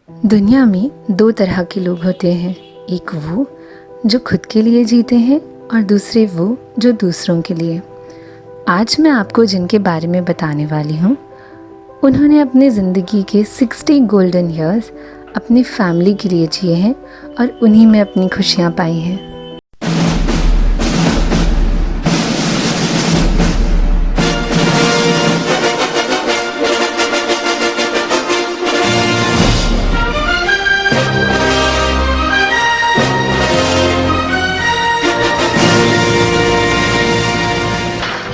दुनिया में दो तरह के लोग होते हैं। एक वो जो खुद के लिए जीते हैं और दूसरे वो जो दूसरों के लिए। आज मैं आपको जिनके बारे में बताने वाली हूँ, उन्होंने अपने ज़िंदगी के 60 गोल्डन ईयर्स अपनी फैमिली के लिए जिए हैं और उन्हीं में अपनी खुशियाँ पाई हैं।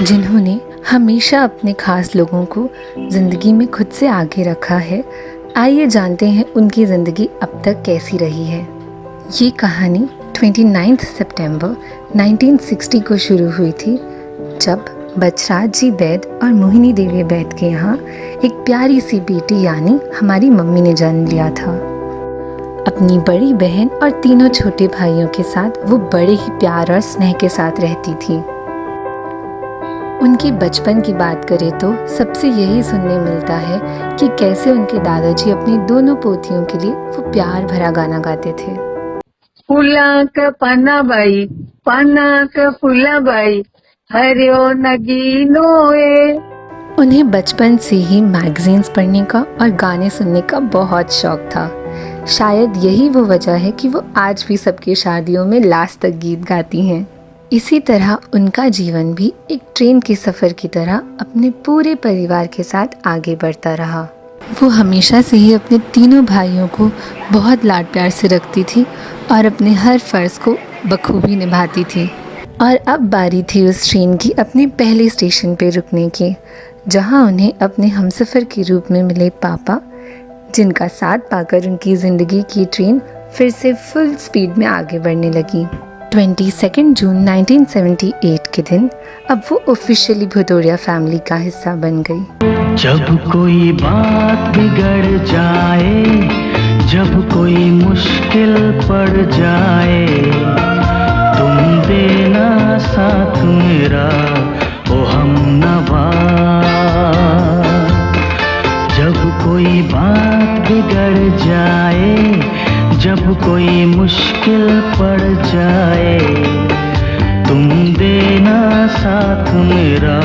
जिन्होंने हमेशा अपने ख़ास लोगों को ज़िंदगी में खुद से आगे रखा है, आइए जानते हैं उनकी ज़िंदगी अब तक कैसी रही है। ये कहानी 29 सितंबर 1960 को शुरू हुई थी, जब बचराज जी बैद और मोहिनी देवी बैद के यहाँ एक प्यारी सी बेटी यानी हमारी मम्मी ने जन्म लिया था। अपनी बड़ी बहन और तीनों छोटे भाइयों के साथ वो बड़े ही प्यार और स्नेह के साथ रहती थी। उनके बचपन की बात करें तो सबसे यही सुनने मिलता है कि कैसे उनके दादाजी अपनी दोनों पोतियों के लिए वो प्यार भरा गाना गाते थे। फुलांक पानाबाई पानांक फुलाबाई हरियो नगीनोए। उन्हें बचपन से ही मैगजीन्स पढ़ने का और गाने सुनने का बहुत शौक था। शायद यही वो वजह है कि वो आज भी सबकी शादियों में लास्ट तक गीत गाती हैं। इसी तरह उनका जीवन भी एक ट्रेन के सफ़र की तरह अपने पूरे परिवार के साथ आगे बढ़ता रहा। वो हमेशा से ही अपने तीनों भाइयों को बहुत लाड प्यार से रखती थी और अपने हर फ़र्ज़ को बखूबी निभाती थी। और अब बारी थी उस ट्रेन की अपने पहले स्टेशन पे रुकने की, जहाँ उन्हें अपने हमसफ़र के रूप में मिले पापा, जिनका साथ पाकर उनकी ज़िंदगी की ट्रेन फिर से फुल स्पीड में आगे बढ़ने लगी। 22 जून 1978 के दिन अब वो ऑफिशियली भदौरिया फैमिली का हिस्सा बन गई। जब कोई बात बिगड़ जाए, जब कोई मुश्किल पड़ जाए, तुम देना साथ मेरा ओ हमनवा। जब कोई बात बिगड़ जाए, जब कोई मुश्किल पड़ जाए, तुम देना साथ मेरा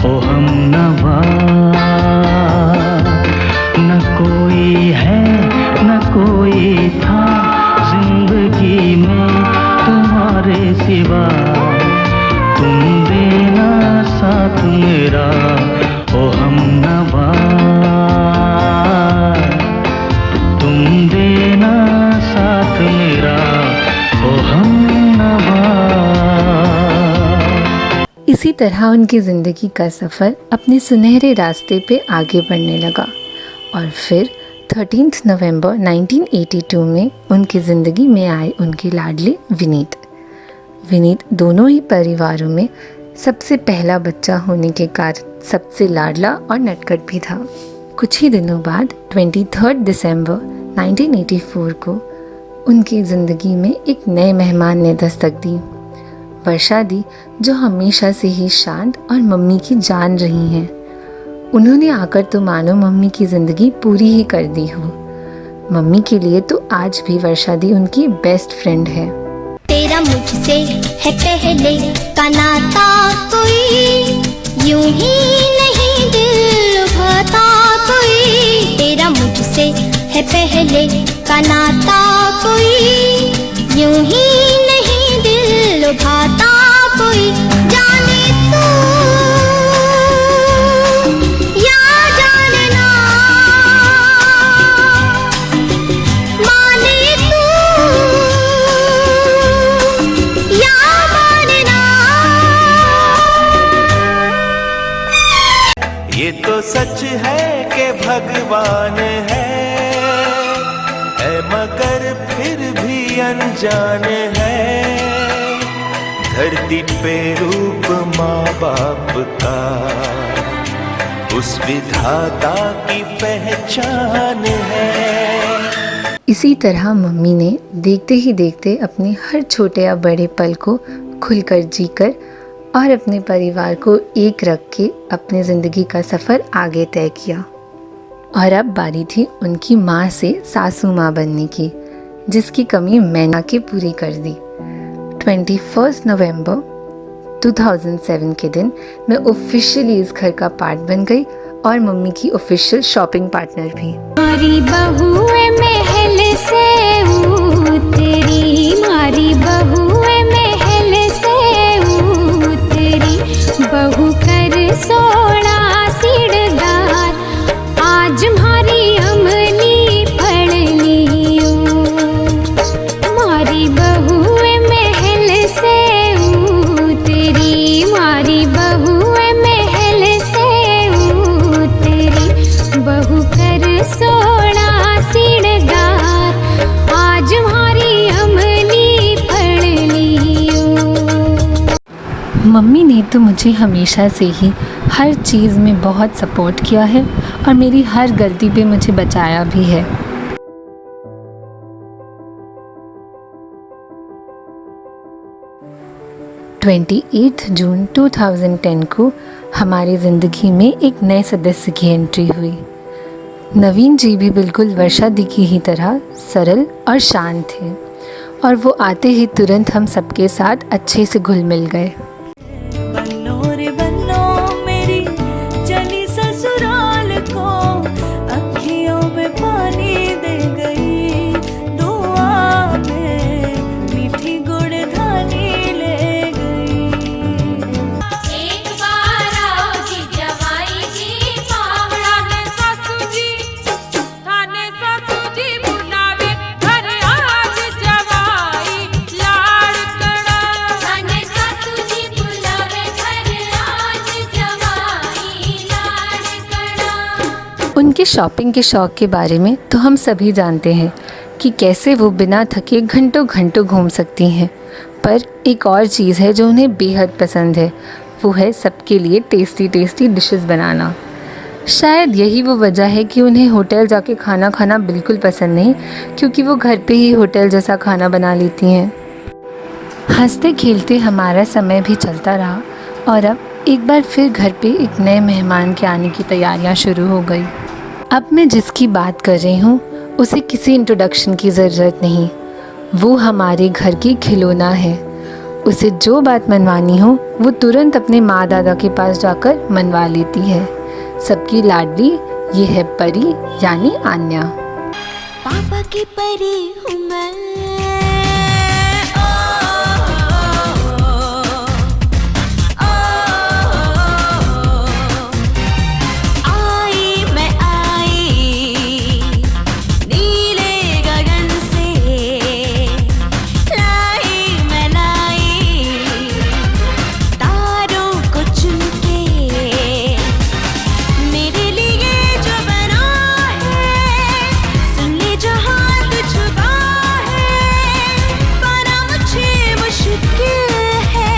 ओ हमनवा। न कोई है न कोई था जिंदगी में तुम्हारे सिवा, तुम देना साथ मेरा ओ हमनवा। तुम देना साथ मेरा ओ हमनवा। इसी तरह उनकी ज़िंदगी का सफ़र अपने सुनहरे रास्ते पे आगे बढ़ने लगा और फिर 13 नवंबर 1982 में उनकी ज़िंदगी में आए उनके लाडले विनीत। विनीत दोनों ही परिवारों में सबसे पहला बच्चा होने के कारण सबसे लाडला और नटखट भी था। कुछ ही दिनों बाद 23 दिसंबर 1984 को उनकी ज़िंदगी में एक नए मेहमान ने दस्तक दी। वर्षा दी, जो हमेशा से ही शांत और मम्मी की जान रही हैं। उन्होंने आकर तो मानो मम्मी की ज़िंदगी पूरी ही कर दी हो। मम्मी के लिए तो आज भी वर्षा दी उनकी बेस्ट फ्रेंड है। तेरा मुझसे है पहले का नाता, कोई यूं ही नहीं दिल लुभाता कोई। तेरा मुझसे है पहले का नाता, कोई यूं ही नहीं दिल लुभाता कोई। जाने तू या जाने ना, माने तू या माने ना। ये तो सच है कि भगवान है मगर फिर भी अनजान है। धरती पे रूप माँ बाप का उस विधाता की पहचान है। इसी तरह मम्मी ने देखते ही देखते अपने हर छोटे या बड़े पल को खुलकर जीकर और अपने परिवार को एक रख के अपनी ज़िंदगी का सफ़र आगे तय किया। और अब बारी थी उनकी माँ से सासू माँ बनने की, जिसकी कमी मैंने आके पूरी कर दी। 21 नवंबर 2007 के दिन मैं ऑफिशियली इस घर का पार्ट बन गई और मम्मी की ऑफिशियल शॉपिंग पार्टनर भी। मारी बहुए महल से उतरी, मारी बहुए महल से उतरी, बहू कर सोना सिरदार, आज मारी अमली पढ़ लियो। मारी बहुए महल से उतरी, मारी बहुए महल से उतरी, बहू कर सोना सिरदार, आज मारी अमली पढ़ लियो। मम्मी ने तो मुझे हमेशा से ही हर चीज़ में बहुत सपोर्ट किया है और मेरी हर गलती पे मुझे बचाया भी है। जून 2010 को हमारी ज़िंदगी में एक नए सदस्य की एंट्री हुई। नवीन जी भी बिल्कुल वर्षा दी की ही तरह सरल और शांत थे और वो आते ही तुरंत हम सबके साथ अच्छे से घुल मिल गए। बन्नो रे बन्नो मेरी चली ससुराल को, अखियों में पानी दे गई, दुआ में मीठी गुड़ धानी ले गई। एक बार आओ जी जवाई जी, पावड़ा ने सासू जी, थाने सासू जी बुलावे, घर आज जवाई लाड़ कड़ा। थाने सासू जी बुलावे, घर आज जवाई लाड़ कड़ा। उनके शॉपिंग के शौक़ के बारे में तो हम सभी जानते हैं कि कैसे वो बिना थके घंटों घंटों घूम सकती हैं, पर एक और चीज़ है जो उन्हें बेहद पसंद है, वो है सबके लिए टेस्टी टेस्टी डिशेस बनाना। शायद यही वो वजह है कि उन्हें होटल जाके खाना खाना बिल्कुल पसंद नहीं, क्योंकि वो घर पे ही होटल जैसा खाना बना लेती हैं। हंसते खेलते हमारा समय भी चलता रहा और अब एक बार फिर घर पे एक नए मेहमान के आने की तैयारियां शुरू हो गई। अब मैं जिसकी बात कर रही हूँ उसे किसी इंट्रोडक्शन की ज़रूरत नहीं, वो हमारे घर की खिलौना है। उसे जो बात मनवानी हो वो तुरंत अपने माँ दादा के पास जाकर मनवा लेती है। सबकी लाडली ये है परी यानी आन्या। पापा की परी हूँ मैं, आई मैं आई नीले गगन से, लाई मैं लाई तारों को चुन के, मेरे लिए जो बना है, सुन ले जो हाथ छुपा है, पाना मुझे मुश्किल है,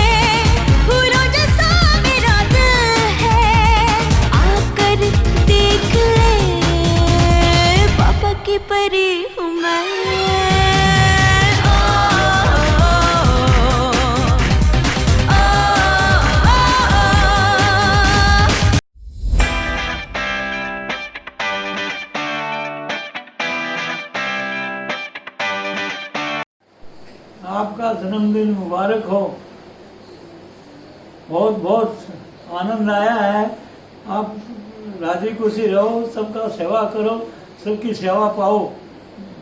फूलों जैसा मेरा दिल है, आकर देख ले, पापा की परी हूँ मैं। आपका जन्मदिन मुबारक हो। बहुत बहुत आनंद आया है। आप राजी खुशी रहो, सबका सेवा करो, सबकी सेवा पाओ।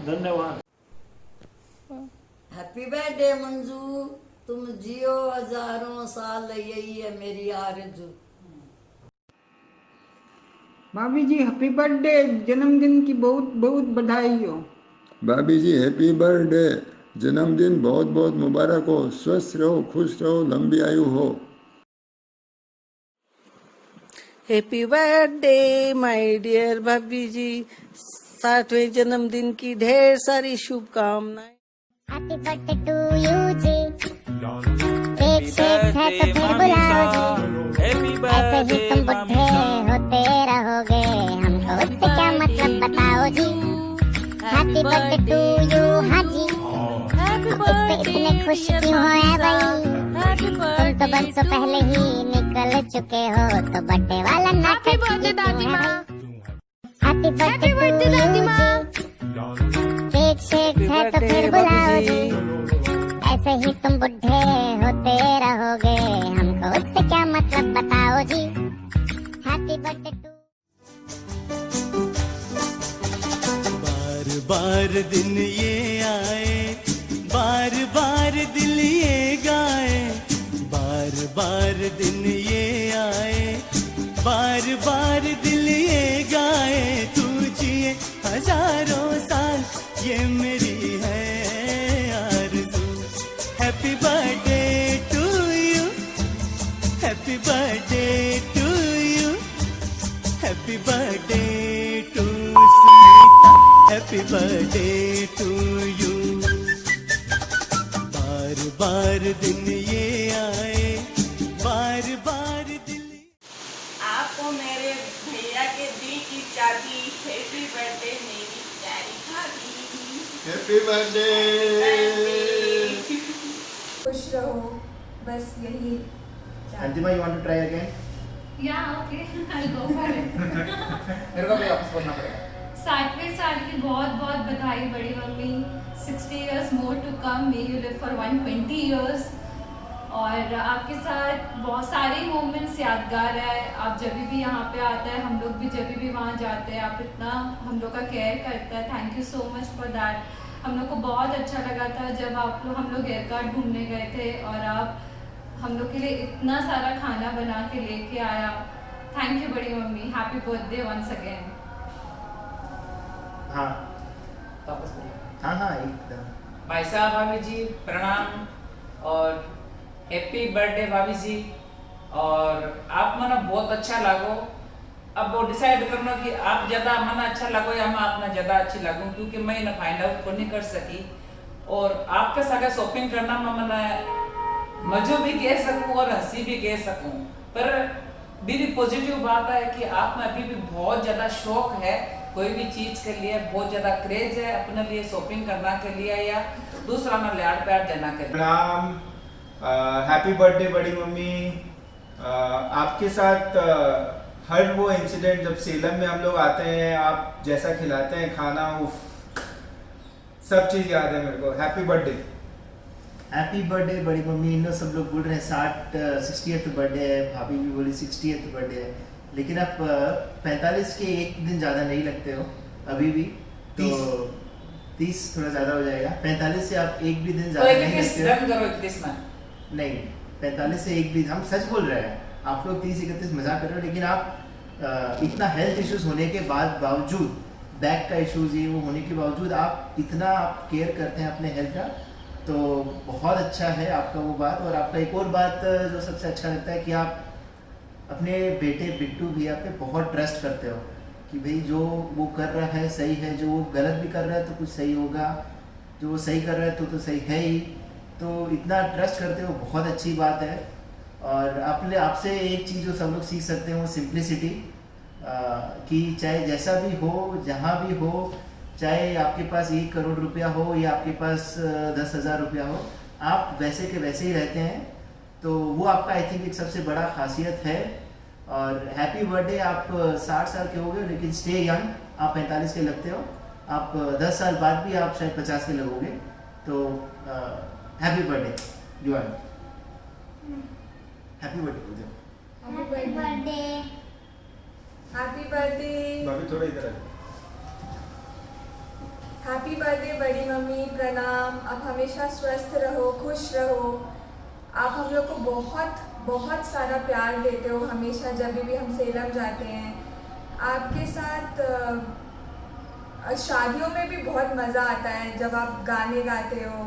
धन्यवाद। हैप्पी बर्थडे मंजू, तुम जियो हजारों साल, यही है मेरी आरज़ू। भाभी जी हैप्पी बर्थडे, जन्मदिन की बहुत बहुत बधाई हो। भाभी जी हैप्पी बर्थडे, जन्मदिन बहुत बहुत मुबारक हो, स्वस्थ रहो, खुश रहो, लंबी आयु हो। हैप्पी बर्थडे माय डियर भाभी जी, 60वें जन्मदिन की ढेर सारी शुभकामनाएं। हैप्पी बर्थडे टू यू जी, केक शेक है तो फिर बुलाओ जी, ऐसे ही तुम बुढ़े होते रहोगे, हमको उससे क्या मतलब बताओ जी। हैप्पी बर्थडे टू यू हाँ जी, इस पे इतने खुश क्यों है भाई, तुम तो बरसों पहले ही निकल चुके हो, तो बर्थडे वाला नाटक क्यों है भाई। हैप्पी बर्थडे दादी माँ। केक शेक है तो फिर बुलाओ जी, ऐसे ही तुम बुढ़े होते रहोगे, हमको उससे क्या मतलब बताओ जी। Happy birthday to. बार बार दिन ये आए, बार बार दिल ये गाए, बार बार दिन ये आए, बार बार दिल ये गाए, तू जिए हजारों साल ये मेरी है आरज़ू। Happy birthday to you, happy birthday to you, happy birthday to Smita, happy birthday to you. बार बार दिन ये आए, बार बार दिल। आपको मेरे भैया के दिल की चाबी, हैप्पी बर्थडे मेरी प्यारी भाभी। Happy birthday. खुश रहो, बस यही। अंतिमा, you want to try again? Yeah, okay, I'll go for it. मेरे को भी वापस बोलना पड़ेगा। 7वें साल की बहुत बहुत बधाई बड़ी mummy. 60 years more to come, may you live for 120 years। और आपके साथ बहुत सारे मोमेंट्स यादगार है। आप जब भी यहाँ पे आता है, हम लोग भी जब भी वहाँ जाते हैं, आप इतना हम लोग का केयर करता है। Thank you so much for that. हम लोग को बहुत अच्छा लगा था जब हम लोग एयर कार्ड ढूंढने गए थे और आप हम लोग के लिए इतना सारा खाना बना के लेके आया। थैंक यू बड़ी मम्मी। Happy birthday once again. हाँ वापस बोलो। हाँ एकदम। भाई साहब, भाभी जी प्रणाम और हैप्पी बर्थडे भाभी जी। और आप मना बहुत अच्छा लागो। अब वो डिसाइड करना कि आप ज़्यादा मना अच्छा लगो या मैं अपना ज़्यादा अच्छी लगूं, क्योंकि मैं ना फाइंड आउट को नहीं कर सकी। और आपके साथ शॉपिंग करना मैं मना मज़ो भी कह सकूं और हंसी भी कह सकूं, पर मेरी पॉजिटिव बात है कि आप में अभी भी बहुत ज़्यादा शौक है कोई भी चीज़ के लिए, बहुत ज़्यादा क्रेज है अपने लिए शॉपिंग करना के लिए या दूसरा ना लाड़ प्यार देना के लिए। प्रणाम, हैप्पी बर्थडे बड़ी मम्मी। आपके साथ हर वो इंसिडेंट जब सेलम में हम लोग आते हैं, आप जैसा खिलाते हैं खाना, उफ, सब चीज़ याद है मेरे को। Happy birthday. हैप्पी बर्थडे बड़ी मम्मी। इन लोग सब लोग बोल रहे हैं 60th बर्थडे है, भाभी भी बोली 60th बर्थडे है, लेकिन आप 45 के एक दिन ज़्यादा नहीं लगते हो अभी भी, तो 30 थोड़ा ज़्यादा हो जाएगा। 45 से आप एक भी दिन ज़्यादा नहीं लगते हो। नहीं, 45 से एक भी, हम सच बोल रहे हैं। आप लोग 30-31 मजाक कर रहे हो, लेकिन आप इतना हेल्थ इश्यूज होने के बावजूद, बैक का इश्यूज ये वो होने के बावजूद आप इतना केयर करते हैं अपने हेल्थ का, तो बहुत अच्छा है आपका वो बात। और आपका एक और बात जो सबसे अच्छा लगता है कि आप अपने बेटे बिट्टू भैया पे बहुत ट्रस्ट करते हो कि भाई जो वो कर रहा है सही है, जो वो गलत भी कर रहा है तो कुछ सही होगा, जो वो सही कर रहा है तो सही है ही, तो इतना ट्रस्ट करते हो, बहुत अच्छी बात है। और आपसे एक चीज़ जो सब लोग सीख सकते हैं वो सिंप्लिसिटी, कि चाहे जैसा भी हो, जहाँ भी हो, चाहे आपके पास 1 करोड़ रुपया हो या आपके पास 10,000 रुपया हो, आप वैसे के वैसे ही रहते हैं, तो वो आपका आई थिंक एक सबसे बड़ा खासियत है। और हैप्पी बर्थडे। आप 60 साल के हो गए लेकिन स्टे यंग, आप 45 के लगते हो। आप 10 साल बाद भी आप शायद 50 के लगोगे, तो हैप्पी बर्थडे जुआन। Happy birthday. Happy birthday. Happy birthday. भाभी थोड़ा इधर आ। हैप्पी बर्थडे बड़ी मम्मी। प्रणाम। आप हमेशा स्वस्थ रहो, खुश रहो। आप हम लोग को बहुत बहुत सारा प्यार देते हो हमेशा, जब भी हम सेलम जाते हैं। आपके साथ शादियों में भी बहुत मज़ा आता है जब आप गाने गाते हो,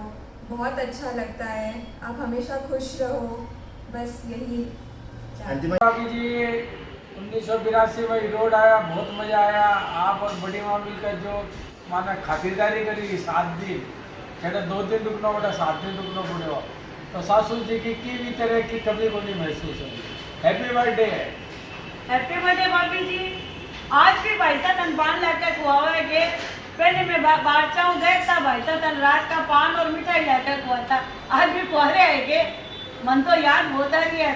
बहुत अच्छा लगता है। आप हमेशा खुश रहो, बस यही। भाभी जी 1982 में रोड आया, बहुत मज़ा आया। आप और बड़ी मामी का जो माना खातिरदारी करी 7 दिन, कहते 2 दिन रुकना पड़ा, 7 दिन रुकना पड़ेगा, तो सासू जी की भी तरह की कभी को नहीं महसूस होगी। हैप्पी बर्थडे है। हैप्पी बर्थडे भाभी जी। आज भी भाई साहब तनपान लाकर खुआवे के, पहले मैं बादशाह गए था, भाई साहब तन रात का पान और मिठाई लाकर खुआ था, आज भी खुआ रहे है के, मन तो याद बहुत आ रही है।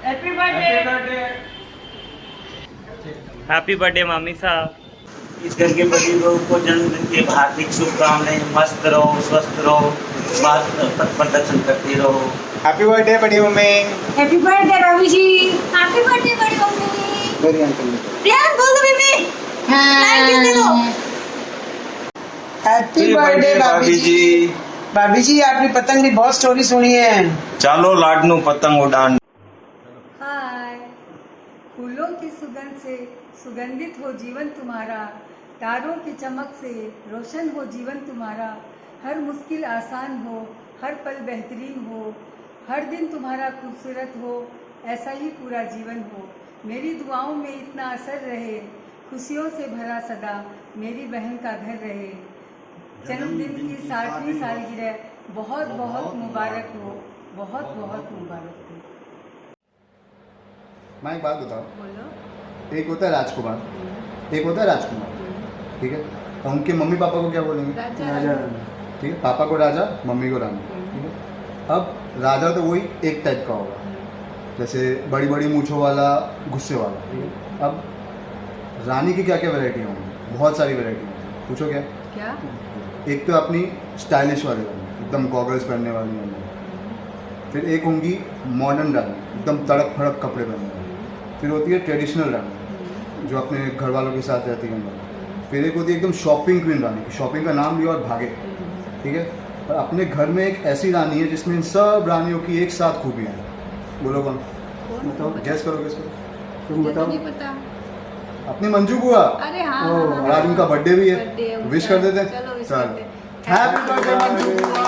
Happy birthday. हैप्पी बर्थडे मामी साहब। इस घर के बड़ी बहू को जन्मदिन की हार्दिक शुभकामनाएं। मस्त रहो, स्वस्थ रहो, बात पथ प्रदर्शन करती रहो। हैप्पी बर्थडे बड़ी मम्मी। Happy birthday Ravi ji. Happy birthday बड़ी मम्मी। वेरी अंकल प्यार बोल दो बेबी। किस दे दो। हैप्पी बर्थडे भाभी जी। भाभी जी आपने पतंग की बहुत स्टोरी सुनी है। चलो लाडनू पतंग उड़ान। हाय, फूलों की सुगंध से सुगंधित हो जीवन तुम्हारा, तारों की चमक से रोशन हो जीवन तुम्हारा, हर मुश्किल आसान हो, हर पल बेहतरीन हो, हर दिन तुम्हारा खूबसूरत हो, ऐसा ही पूरा जीवन हो। मेरी दुआओं में इतना असर रहे, खुशियों से भरा सदा मेरी बहन का घर रहे। जन्मदिन की 60वीं सालगिरह बहुत बहुत मुबारक हो, बहुत बहुत मुबारक हो। मैं एक बात बताओ, एक होता है राजकुमार, एक होता है राजकुमार, ठीक है? तो उनके मम्मी पापा को क्या बोलेंगे? राजा। ठीक है, पापा को राजा, मम्मी को रानी, ठीक है? अब राजा तो वही एक टाइप का होगा, जैसे बड़ी बड़ी मूँछों वाला, गुस्से वाला, ठीक है? अब रानी की क्या क्या वैरायटी होंगी? बहुत सारी वैरायटी होंगी। पूछो क्या? क्या? एक तो अपनी स्टाइलिश वाली रानी, एकदम गॉगल्स पहनने वाली रानी। फिर एक होंगी मॉडर्न रानी, एकदम तड़क फड़क कपड़े पहनने वाली। फिर होती है ट्रेडिशनल रानी, जो अपने घर वालों के साथ रहती है। फिर एक होती है एकदम शॉपिंग क्वीन रानी, शॉपिंग का नाम लिया और भागे, ठीक है? और अपने घर में एक ऐसी रानी है जिसमें इन सब रानियों की एक साथ खूबियाँ हैं। बोलो कौन? बताओ, गैस करो, गैस करो, तुम बताओ। नहीं पता। अपनी मंजू बुआ। अरे हाँ, और आज उनका बर्थडे भी है, विश कर देते हैं। चल, हैप्पी बर्थडे मंजू बुआ।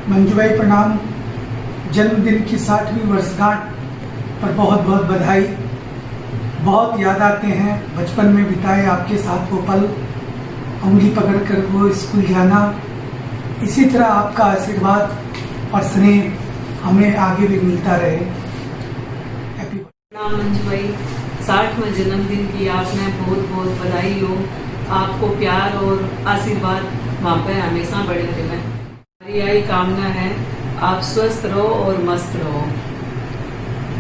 मंजू भाई प्रणाम। जन्मदिन की 60वीं वर्षगांठ पर बहुत बहुत बधाई। बहुत याद आते हैं बचपन में बिताए आपके साथ वो पल, उंगली पकड़कर वो स्कूल जाना। इसी तरह आपका आशीर्वाद और स्नेह हमें आगे भी मिलता रहे। प्रणाम मंजू भाई, 60वां जन्मदिन की आपने बहुत बहुत बधाई हो। आपको प्यार और आशीर्वाद वहाँ पर हमेशा बड़े रहें। हमारी यही कामना है, आप स्वस्थ रहो और मस्त रहो।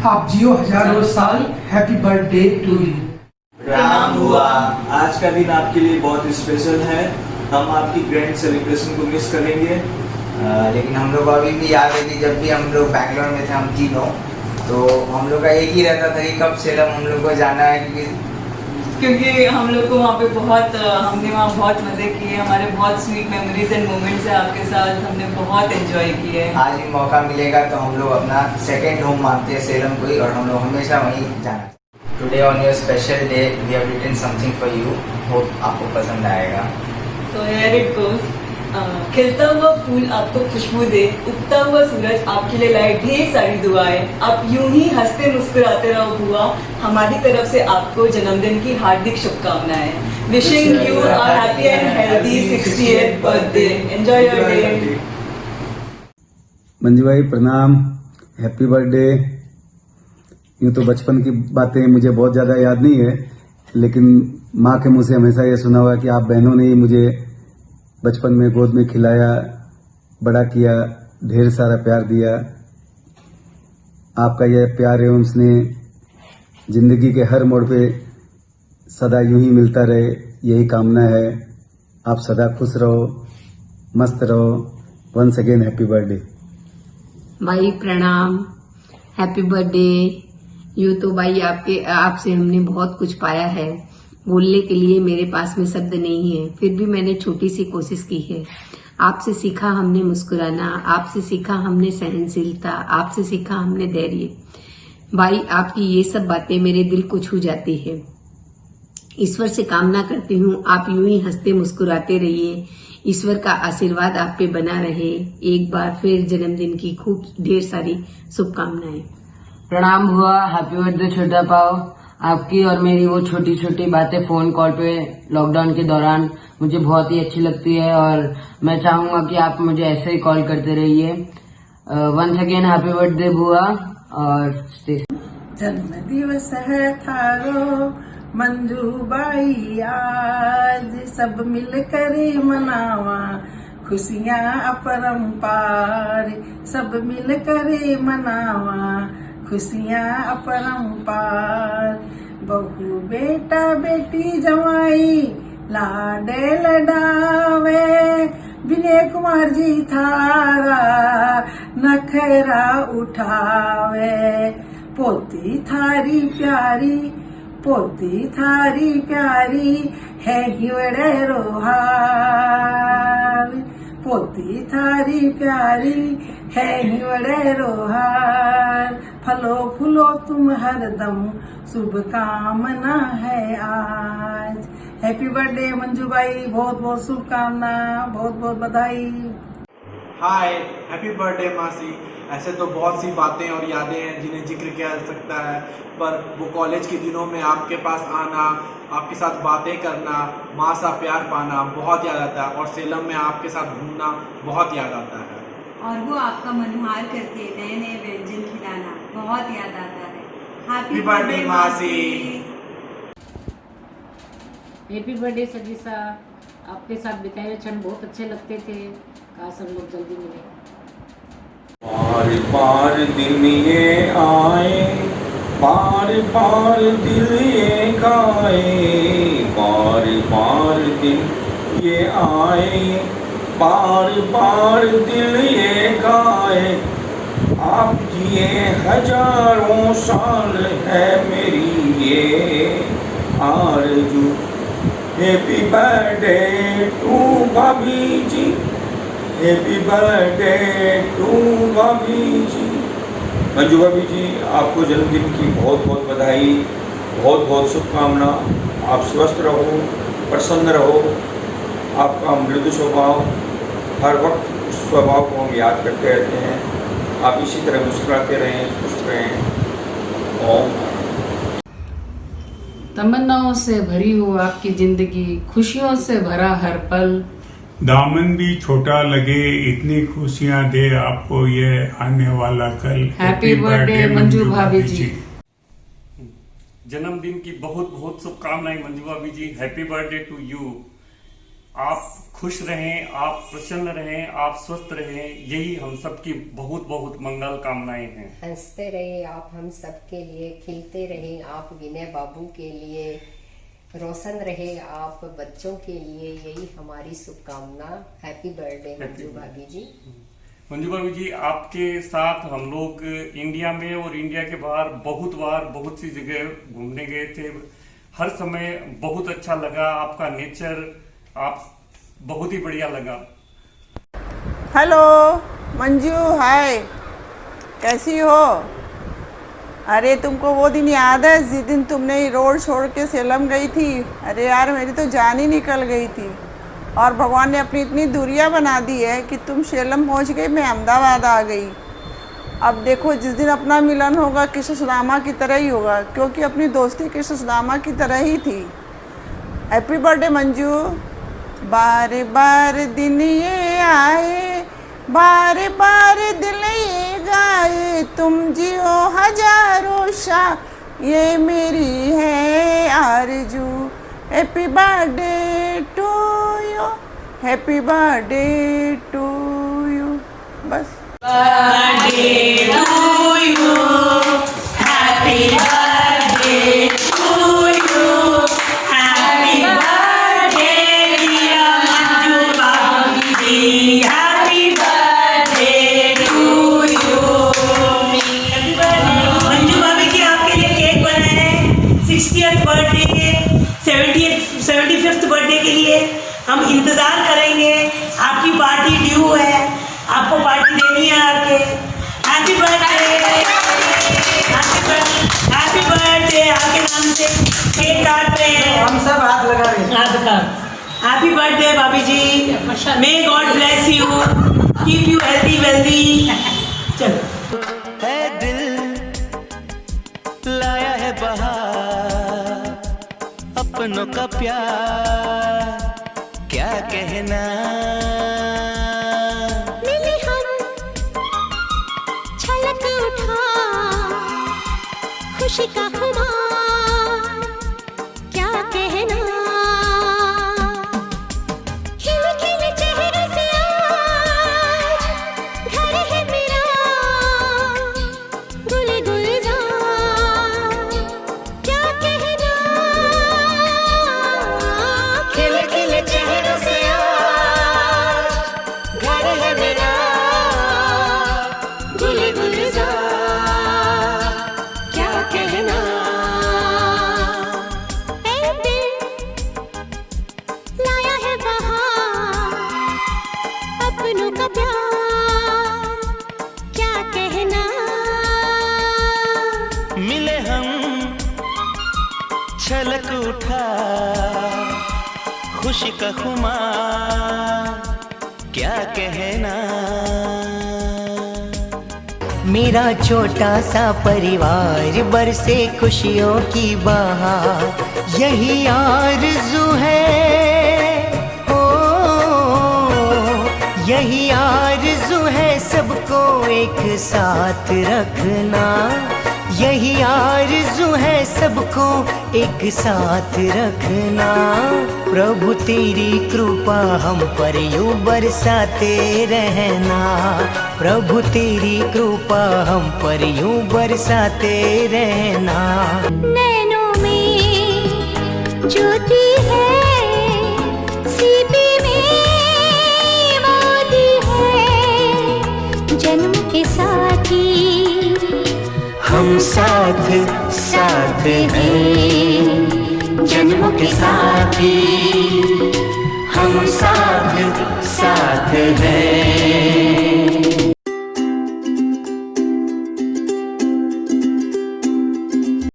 आप जियो हजारों साल। Happy birthday to you. प्रणाम हुआ। आज का दिन आपके लिए बहुत स्पेशल है। हम आपकी ग्रैंड सेलिब्रेशन को मिस करेंगे, लेकिन हम लोग अभी भी याद है कि जब भी हम लोग बैंगलोर में थे, हम तीनों, तो हम लोग का एक ही रहता था कि कब सेलम हम लोग को जाना है, क्योंकि हम लोग को वहाँ पे हमने वहाँ बहुत मज़े किए। हमारे बहुत स्वीट मेमोरीज एंड मोमेंट्स है आपके साथ, हमने बहुत एंजॉय किए। आज भी मौका मिलेगा तो हम लोग अपना सेकेंड होम मानते हैं सेलम को ही, और हम लोग हमेशा वहीं जाना। Today on your special day we have written something for you. Hope आपको पसंद आएगा। तो हियर इट गोज। खिलता हुआ फूल आपको खुशबू दे, उगता हुआ सूरज आपके लिए लाए ढेर सारी दुआएं। आप यूं ही हंसते मुस्कुराते रहो बुआ। हमारी तरफ से आपको जन्मदिन की हार्दिक शुभकामनाएं। Wishing you a happy and healthy 60th birthday. Enjoy your day. Manju भाई प्रणाम, हैप्पी बर्थडे। यूँ तो बचपन की बातें मुझे बहुत ज़्यादा याद नहीं है, लेकिन माँ के मुँह से हमेशा ये सुना हुआ कि आप बहनों ने ही मुझे बचपन में गोद में खिलाया, बड़ा किया, ढेर सारा प्यार दिया। आपका यह प्यार एवं स्नेह जिंदगी के हर मोड़ पे सदा यूं ही मिलता रहे, यही कामना है। आप सदा खुश रहो, मस्त रहो। Once again happy birthday. भाई प्रणाम, हैप्पी बर्थडे। यूँ तो भाई आपसे हमने बहुत कुछ पाया है, बोलने के लिए मेरे पास में शब्द नहीं है, फिर भी मैंने छोटी सी कोशिश की है। आपसे सीखा हमने मुस्कुराना, आपसे सीखा हमने सहनशीलता, आपसे सीखा हमने धैर्य। भाई आपकी ये सब बातें मेरे दिल को छू जाती है। ईश्वर से कामना करती हूँ आप यूं ही हंसते मुस्कुराते रहिए, ईश्वर का आशीर्वाद आप पे बना रहे। एक बार फिर जन्मदिन की खूब ढेर सारी शुभकामनाएं। प्रणाम हुआ। हैप्पी बर्थडे छोटा पाव। आपकी और मेरी वो छोटी छोटी बातें फोन कॉल पे लॉकडाउन के दौरान मुझे बहुत ही अच्छी लगती है, और मैं चाहूंगा कि आप मुझे ऐसे ही कॉल करते रहिए। वंस अगेन हैप्पी बर्थडे बुआ। और जन्म दिवस है थारो मंजू बाई, आज सब मिल कर मनावा खुशियाँ अपरंपार। सब मिल कर मनावा खुशियाँ अपरंपार। बहू बेटा बेटी जमाई लाडे लडावे, विनय कुमार जी थारा नखरा उठावे। पोती थारी प्यारी, पोती थारी प्यारी है हिवड़े रोहार, पोती थारी प्यारी है हिवड़े रोहार। फलो फूलो तुम हरदम शुभकामना है आज। हैप्पी बर्थडे मंजू भाई, बहुत बहुत शुभकामना, बहुत बहुत बधाई। हाय, हैप्पी बर्थडे मासी। ऐसे तो बहुत सी बातें और यादें हैं जिन्हें जिक्र किया जा सकता है, पर वो कॉलेज के दिनों में आपके पास आना, आपके साथ बातें करना, माँ सा प्यार पाना बहुत याद आता है, और सेलम में आपके साथ घूमना बहुत याद आता है। और वो आपका मनोहार करके नए नए व्यंजन खिलाना बहुत याद आता है। हैप्पी बर्थडे मासी। हैप्पी बर्थडे सजीसा, आपके साथ बिताए हुए क्षण बहुत अच्छे लगते थे, काश हम लोग जल्दी मिले। बार बार दिन ये आए, बार बार दिल ये गाए, बार बार दिन ये आए, बार बार दिल ये गाए। आप जिए हजारों साल है मेरी ये आरज़ू। हैप्पी बर्थडे टू भाभी जी, हैप्पी बर्थडे टू भाभी जी। मंजू भाभी जी, आपको जन्मदिन की बहुत बहुत बधाई, बहुत बहुत शुभकामना। आप स्वस्थ रहो, प्रसन्न रहो। आपका मृदु स्वभाव, हर वक्त उस स्वभाव को हम याद करते रहते हैं। आप इसी तरह मुस्कुराते रहें, खुश रहें। ओम। तमन्नाओं से भरी हो आपकी जिंदगी, खुशियों से भरा हर पल। दामन भी छोटा लगे, इतनी खुशियां दे आपको ये आने वाला कल। हैप्पी बर्थडे मंजू भाभी जी। जन्मदिन की बहुत बहुत शुभकामनाएं मंजू भाभी ji. Happy birthday to you. आप खुश रहें, आप प्रसन्न रहें, आप स्वस्थ रहें, यही हम सबकी बहुत बहुत मंगल कामनाएं हैं। हंसते रहे आप हम सब के लिए, खिलते रहे आप विनय बाबू के लिए, रोशन रहे आप बच्चों के लिए, यही हमारी शुभकामना। हैप्पी बर्थडे मंजू भाभी जी। मंजू भाभी जी, आपके साथ हम लोग इंडिया में और इंडिया के बाहर बहुत बार बहुत सी जगह घूमने गए थे। हर समय बहुत अच्छा लगा, आपका नेचर आप बहुत ही बढ़िया लगा। हेलो मंजू, हाय, कैसी हो? अरे तुमको वो दिन याद है जिस दिन तुमने रोड छोड़ के सेलम गई थी? अरे यार, मेरी तो जान ही निकल गई थी। और भगवान ने अपनी इतनी दूरियां बना दी है कि तुम सेलम पहुंच गई, मैं अहमदाबाद आ गई। अब देखो, जिस दिन अपना मिलन होगा कृष्ण सुदामा की तरह ही होगा, क्योंकि अपनी दोस्ती कृष्ण सुदामा की तरह ही थी। Happy birthday Manju. बार बार दिन ये आए, बार बार दिल ये गाए, तुम जियो हजारों शाह, ये मेरी है आरज़ू। Happy birthday to you, happy birthday to you. बस। Birthday to you, happy birthday to you, happy birthday dear Manju भाभी ji, happy birthday to you. Manju भाभी जी, आपके लिए केक बना है 60th बर्थडे के, 75th बर्थडे के लिए। हम इंतजार करेंगे, आपकी पार्टी ड्यू है, आपको पार्टी देनी है आके। Happy birthday, happy birthday. आपके नाम से केक काट रहे हैं, हम सब हाथ लगा रहे हैं। हाथ लगा। हैप्पी बर्थडे भाभी ji, may God bless you, keep you healthy wealthy. चलो। है दिल लाया है बहार, अपनों का प्यार क्या कहना। मिले हम, छलक उठा खुशी का खुमार, क्या कहना। खिले खिले चेहरे से आज घर है मेरा, गुल गुलजार क्या कहना। खुशी का खुमार क्या कहना। मेरा छोटा सा परिवार बरसे खुशियों की बहार, यही आरज़ू है, ओ यही आरज़ू है सबको एक साथ रखना, यही आरज़ू है सबको एक साथ रखना। प्रभु तेरी कृपा हम पर यूं बरसाते रहना, प्रभु तेरी कृपा हम पर यूं बरसाते रहना। नैनों में ज्योति है, सीपी में मोती है, जन्म के साथी हम साथ साथ हैं, जन्मों के साथी हम साथ साथ हैं।